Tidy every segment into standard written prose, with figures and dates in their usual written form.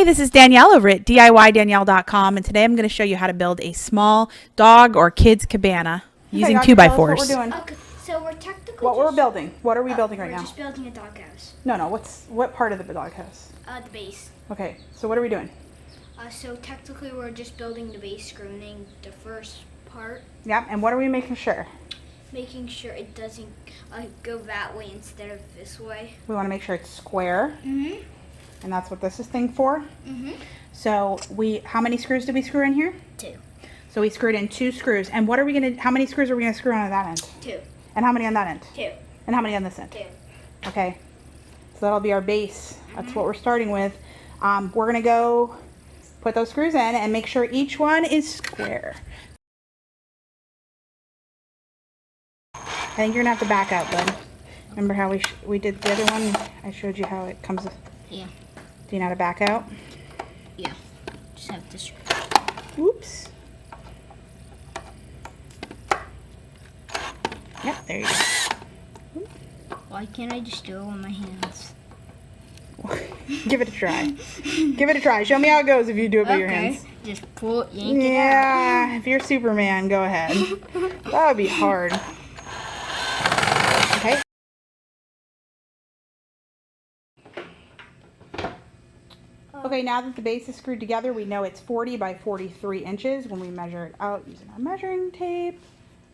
Hey, this is Danielle over at DIYDanielle.com, and today I'm going to show you how to build a small dog or kids cabana using 2x4s. What we're doing. Okay, so we're technically we're building. What are we building right now? We're just building a doghouse. No. What part of the doghouse? The base. Okay, so what are we doing? So technically we're just building the base, screwing the first part. Yeah, and what are we making sure? Making sure it doesn't go that way instead of this way. We want to make sure it's square. Mm-hmm. And that's what this is thing for. Mm-hmm. So how many screws did we screw in here? 2. So we screwed in 2 screws. And how many screws are we gonna screw on that end? 2. And how many on that end? 2. And how many on this end? 2. Okay. So that'll be our base. That's what we're starting with. We're gonna go put those screws in and make sure each one is square. I think you're gonna have to back out, bud. Remember how we did the other one? I showed you how it comes. Yeah. Do you know how to back out? Yeah. Just have this. Oops. Yep, there you go. Why can't I just do it with my hands? Give it a try. Give it a try. Show me how it goes if you do it with your hands. Just pull it, yank it out. Yeah, if you're Superman, go ahead. That would be hard. Okay. Okay, now that the base is screwed together, we know it's 40 by 43 inches when we measure it out using our measuring tape.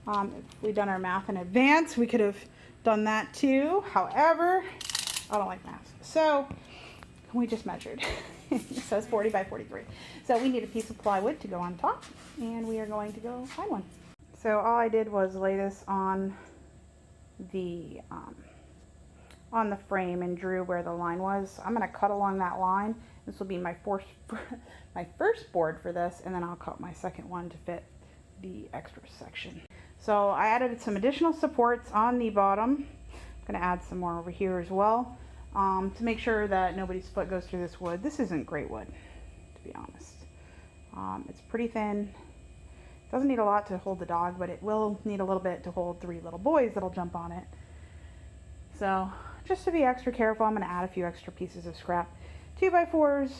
If we'd done our math in advance, we could have done that too. However, I don't like math. So we just measured. It says 40 by 43. So we need a piece of plywood to go on top, and we are going to go find one. So all I did was lay this on the frame and drew where the line was. I'm going to cut along that line. This will be my first board for this, and then I'll cut my second one to fit the extra section. So I added some additional supports on the bottom. I'm going to add some more over here as well to make sure that nobody's foot goes through this wood. This isn't great wood, to be honest. It's pretty thin. It doesn't need a lot to hold the dog, but it will need a little bit to hold 3 little boys that'll jump on it. So just to be extra careful, I'm going to add a few extra pieces of scrap 2x4s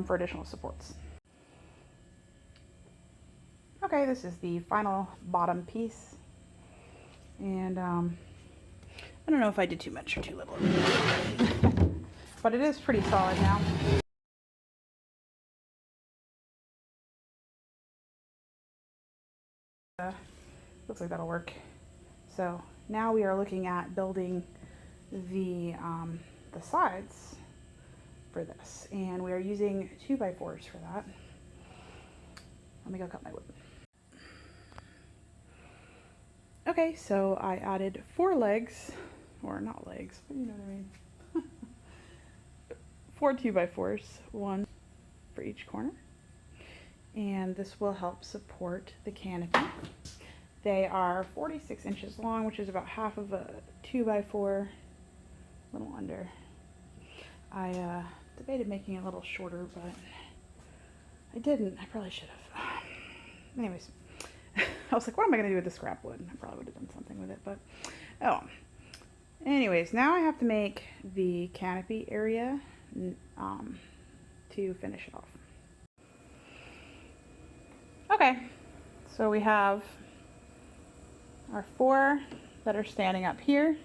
for additional supports. Okay, this is the final bottom piece, and I don't know if I did too much or too little, but it is pretty solid now. Looks like that'll work. So now we are looking at building the sides for this, and we are using 2x4s for that. Let me go cut my wood. Okay, so I added 4 legs, or not legs, but you know what I mean. 4 2x4s, 1 for each corner, and this will help support the canopy. They are 46 inches long, which is about half of a 2x4, a little under. I debated making it a little shorter, but I didn't. I probably should have. Anyways, I was like, what am I going to do with the scrap wood? I probably would have done something with it, but oh. Anyways, now I have to make the canopy area to finish it off. Okay, so we have our 4 that are standing up here.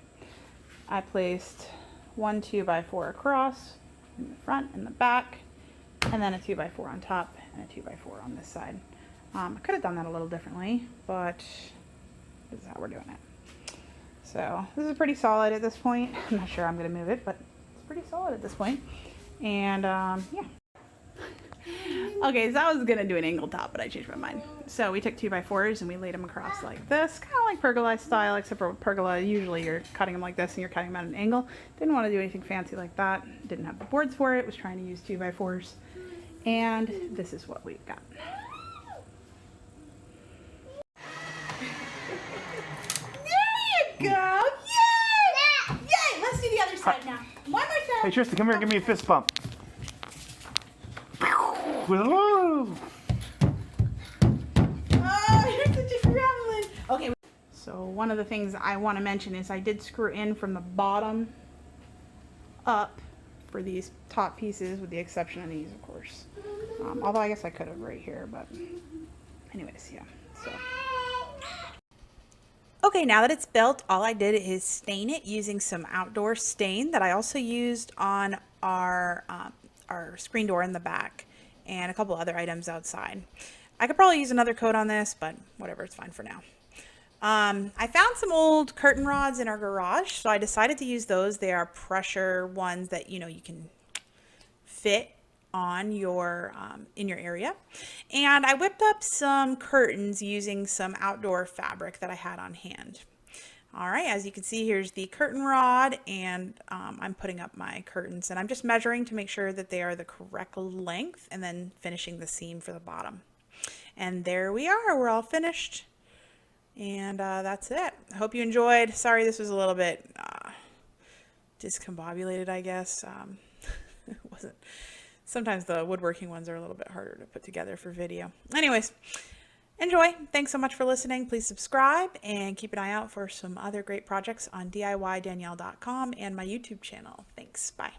I placed 1 2x4 across in the front and the back, and then a 2x4 on top and a 2x4 on this side. I could have done that a little differently, but this is how we're doing it. So this is pretty solid at this point. I'm not sure I'm going to move it, but it's pretty solid at this point. And yeah. Okay, so I was going to do an angled top, but I changed my mind. So we took 2x4s and we laid them across like this, kind of like pergola style, except for pergola, usually you're cutting them like this and you're cutting them at an angle. Didn't want to do anything fancy like that. Didn't have the boards for it. Was trying to use 2x4s. And this is what we've got. There you go! Yay! Yay! Let's do the other side now. One more time. Hey Tristan, come here and give me a fist bump. Oh, you're such a gremlin. Okay. So one of the things I want to mention is I did screw in from the bottom up for these top pieces, with the exception of these, of course. Although I guess I could have right here, but anyways, yeah. So. Okay, now that it's built, all I did is stain it using some outdoor stain that I also used on our screen door in the back and a couple other items outside. I could probably use another coat on this, but whatever, it's fine for now. I found some old curtain rods in our garage, so I decided to use those. They are pressure ones that, you know, you can fit on your in your area. And I whipped up some curtains using some outdoor fabric that I had on hand. All right, as you can see, here's the curtain rod, and I'm putting up my curtains, and I'm just measuring to make sure that they are the correct length, and then finishing the seam for the bottom. And there we are, we're all finished. And that's it. I hope you enjoyed. Sorry this was a little bit discombobulated, I guess. It wasn't. Sometimes the woodworking ones are a little bit harder to put together for video. Anyways, enjoy. Thanks so much for listening. Please subscribe and keep an eye out for some other great projects on DIYDanielle.com and my YouTube channel. Thanks. Bye.